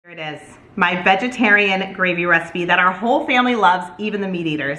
Here it is, my vegetarian gravy recipe that our whole family loves, even the meat eaters.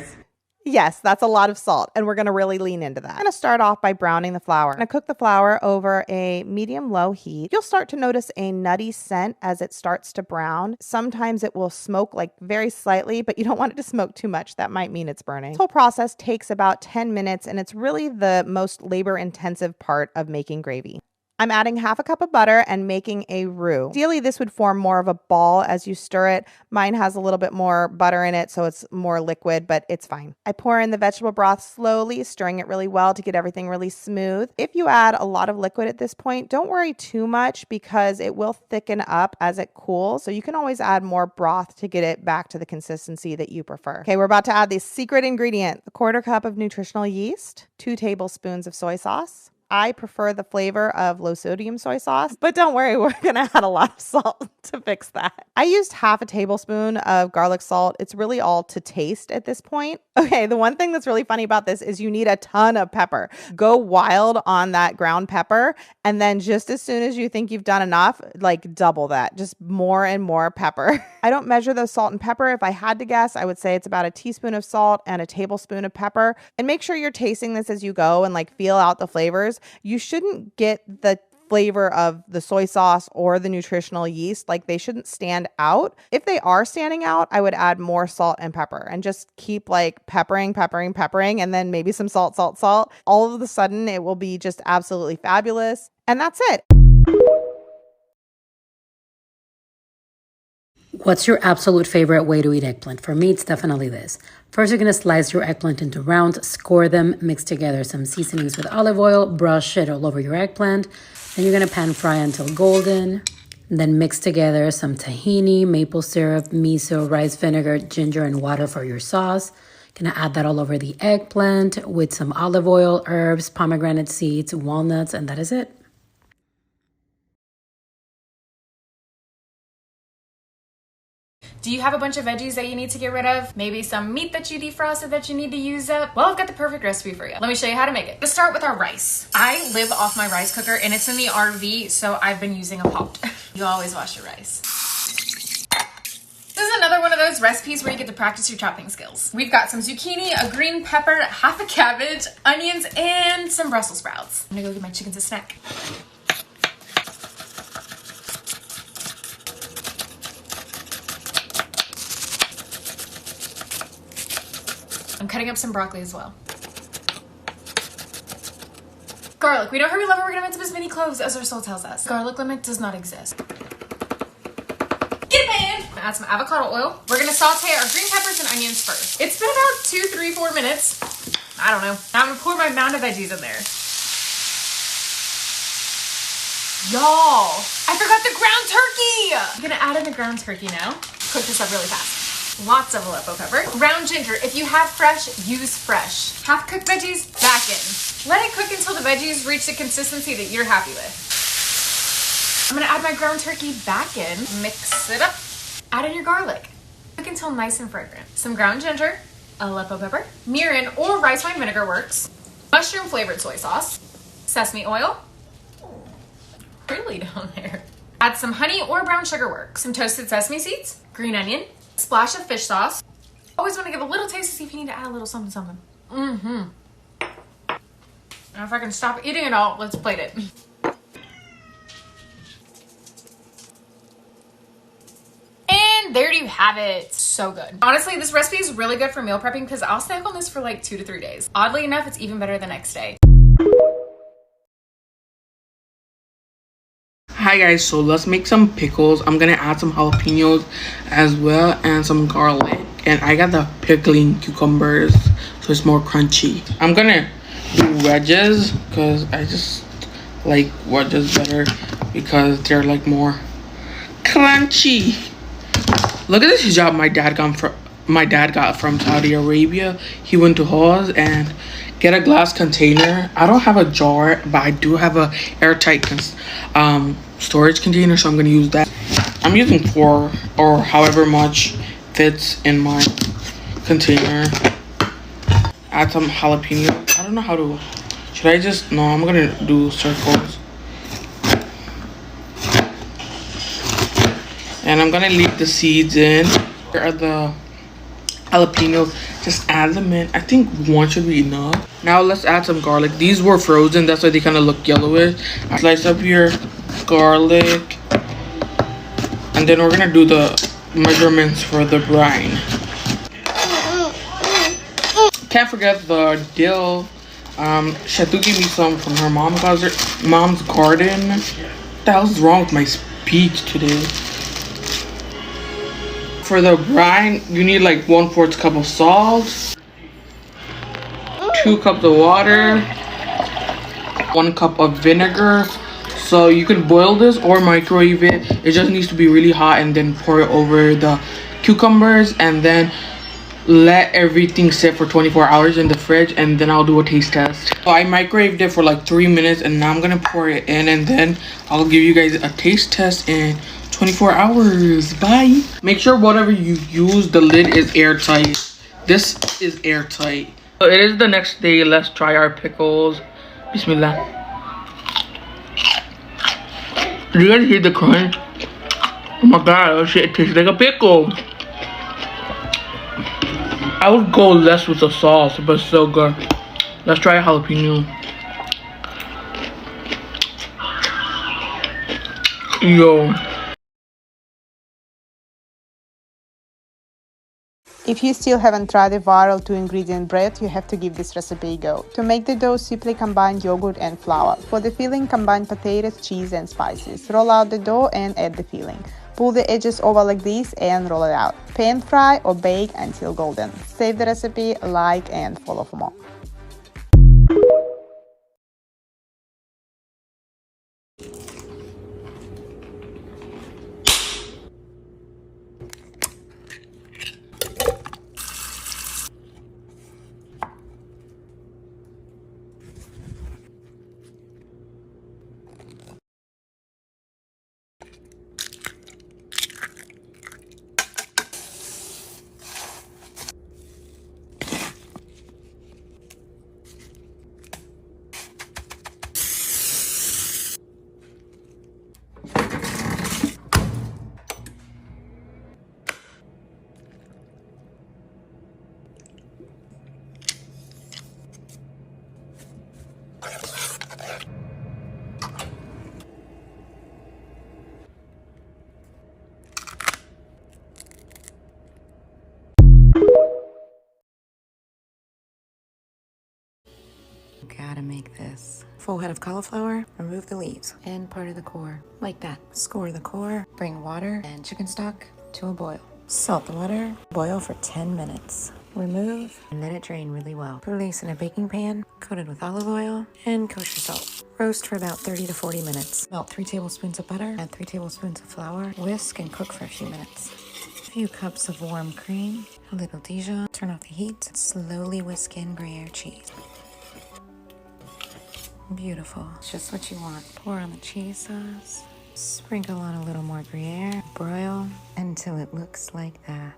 Yes, that's a lot of salt, and we're going to really lean into that. I'm going to start off by browning the flour. I'm going to cook the flour over a medium-low heat. You'll start to notice a nutty scent as it starts to brown. Sometimes it will smoke like very slightly, but you don't want it to smoke too much. That might mean it's burning. This whole process takes about 10 minutes, and it's really the most labor-intensive part of making gravy. I'm adding half a cup of butter and making a roux. Ideally, this would form more of a ball as you stir it. Mine has a little bit more butter in it, so it's more liquid, but it's fine. I pour in the vegetable broth slowly, stirring it really well to get everything really smooth. If you add a lot of liquid at this point, don't worry too much because it will thicken up as it cools. So you can always add more broth to get it back to the consistency that you prefer. Okay, we're about to add the secret ingredient, a 1/4 cup of nutritional yeast, 2 tablespoons of soy sauce. I prefer the flavor of low sodium soy sauce, but don't worry, we're gonna add a lot of salt to fix that. I used half a tablespoon of garlic salt. It's really all to taste at this point. Okay, the one thing that's really funny about this is you need a ton of pepper. Go wild on that ground pepper, and then just as soon as you think you've done enough, like double that, just more and more pepper. I don't measure the salt and pepper. If I had to guess, I would say it's about a teaspoon of salt and a tablespoon of pepper. And make sure you're tasting this as you go and like feel out the flavors. You shouldn't get the flavor of the soy sauce or the nutritional yeast. Like they shouldn't stand out. If they are standing out, I would add more salt and pepper and just keep like peppering, and then maybe some salt. All of a sudden it will be just absolutely fabulous. And that's it. What's your absolute favorite way to eat eggplant? For me, it's definitely this. First, you're going to slice your eggplant into rounds, score them, mix together some seasonings with olive oil, brush it all over your eggplant. Then you're going to pan fry until golden. Then mix together some tahini, maple syrup, miso, rice vinegar, ginger, and water for your sauce. Going to add that all over the eggplant with some olive oil, herbs, pomegranate seeds, walnuts, and that is it. Do you have a bunch of veggies that you need to get rid of? Maybe some meat that you defrosted that you need to use up? Well, I've got the perfect recipe for you. Let me show you how to make it. Let's start with our rice. I live off my rice cooker and it's in the RV, so I've been using a pot. You always wash your rice. This is another one of those recipes where you get to practice your chopping skills. We've got some zucchini, a green pepper, half a cabbage, onions, and some Brussels sprouts. I'm gonna go get my chickens a snack. I'm cutting up some broccoli as well. Garlic. We know how we love it. We're gonna mince them as many cloves as our soul tells us. Garlic limit does not exist. Get a pan! Add some avocado oil. We're gonna saute our green peppers and onions first. It's been about 2, 3, 4 minutes. I don't know. Now I'm gonna pour my mound of veggies in there. Y'all, I forgot the ground turkey! I'm gonna add in the ground turkey now. Cook this up really fast. Lots of Aleppo pepper. Ground ginger. If you have fresh, use fresh. Half cooked veggies, back in. Let it cook until the veggies reach the consistency that you're happy with. I'm gonna add my ground turkey back in. Mix it up. Add in your garlic. Cook until nice and fragrant. Some ground ginger, Aleppo pepper, mirin or rice wine vinegar works, mushroom flavored soy sauce, sesame oil, really down there. Add some honey or brown sugar works, some toasted sesame seeds, green onion, splash of fish sauce. Always want to give a little taste to see if you need to add a little something. Now if I can stop eating it all, let's plate it. And there you have it. So good. Honestly, this recipe is really good for meal prepping because I'll snack on this for like 2 to 3 days. Oddly enough, it's even better the next day. Hi guys, so let's make some pickles. I'm gonna add some jalapenos as well and some garlic. And I got the pickling cucumbers, so it's more crunchy. I'm gonna do wedges because I just like wedges better because they're like more crunchy. Look at this hijab my dad got from Saudi Arabia. He went to Hawes and get a glass container. I don't have a jar, but I do have a airtight storage container, so I'm gonna use that. I'm using 4 or however much fits in my container. Add some jalapeno. I don't know how to. Should I just? No, I'm gonna do circles. And I'm gonna leave the seeds in. Here are the jalapenos. Just add them in. I think one should be enough. Now let's add some garlic. These were frozen, that's why they kind of look yellowish. Slice up your garlic. And then we're gonna do the measurements for the brine. Can't forget the dill. Shatu gave me some from her mom's garden. What the hell's wrong with my speech today? For the brine, you need like 1/4 cup of salt, 2 cups of water, 1 cup of vinegar. So you can boil this or microwave it. It just needs to be really hot, and then pour it over the cucumbers, and then let everything sit for 24 hours in the fridge, and then I'll do a taste test. So I microwaved it for like 3 minutes, and now I'm gonna pour it in, and then I'll give you guys a taste test in 24 hours. Bye. Make sure whatever you use, the lid is airtight. This is airtight. So it is the next day. Let's try our pickles. Bismillah. Do you guys hear the crunch? Oh my god, oh shit, it tastes like a pickle. I would go less with the sauce, but it's so good. Let's try a jalapeno. Yo. If you still haven't tried the viral 2-ingredient bread, you have to give this recipe a go. To make the dough, simply combine yogurt and flour. For the filling, combine potatoes, cheese and spices. Roll out the dough and add the filling. Pull the edges over like this and roll it out. Pan fry or bake until golden. Save the recipe, like and follow for more. Gotta make this. Full head of cauliflower, remove the leaves and part of the core, like that. Score the core, bring water and chicken stock to a boil. Salt the water, boil for 10 minutes. Remove and let it drain really well. Place in a baking pan, coated with olive oil and kosher salt. Roast for about 30 to 40 minutes. Melt 3 tablespoons of butter, add 3 tablespoons of flour, whisk and cook for a few minutes. A few cups of warm cream, a little Dijon, turn off the heat, slowly whisk in Gruyere cheese. Beautiful. It's just what you want. Pour on the cheese sauce. Sprinkle on a little more Gruyere. Broil until it looks like that.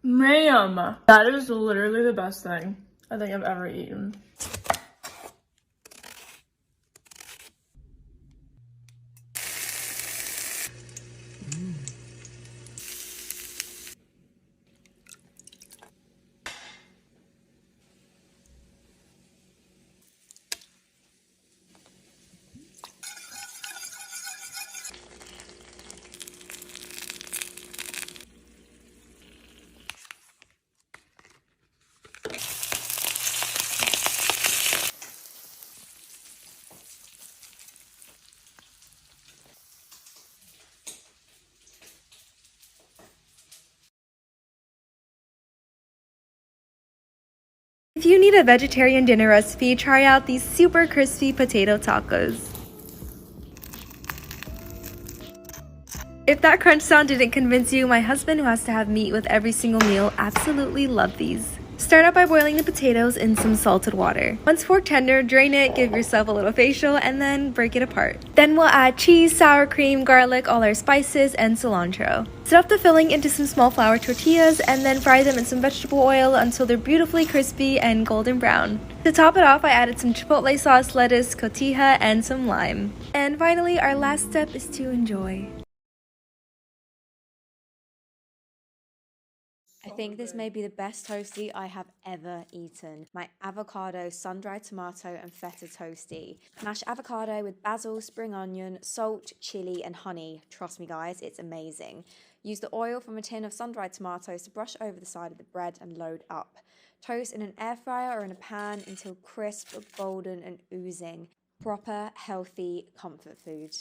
Ma'am, that is literally the best thing I think I've ever eaten. If you need a vegetarian dinner recipe, try out these super crispy potato tacos. If that crunch sound didn't convince you, my husband, who has to have meat with every single meal, absolutely loved these. Start out by boiling the potatoes in some salted water. Once fork tender, drain it, give yourself a little facial, and then break it apart. Then we'll add cheese, sour cream, garlic, all our spices, and cilantro. Stuff the filling into some small flour tortillas and then fry them in some vegetable oil until they're beautifully crispy and golden brown. To top it off, I added some chipotle sauce, lettuce, cotija, and some lime. And finally, our last step is to enjoy. I think this may be the best toasty I have ever eaten. My avocado, sun-dried tomato and feta toasty. Mash avocado with basil, spring onion, salt, chili and honey. Trust me guys, it's amazing. Use the oil from a tin of sun-dried tomatoes to brush over the side of the bread and load up. Toast in an air fryer or in a pan until crisp, golden and oozing. Proper, healthy comfort food.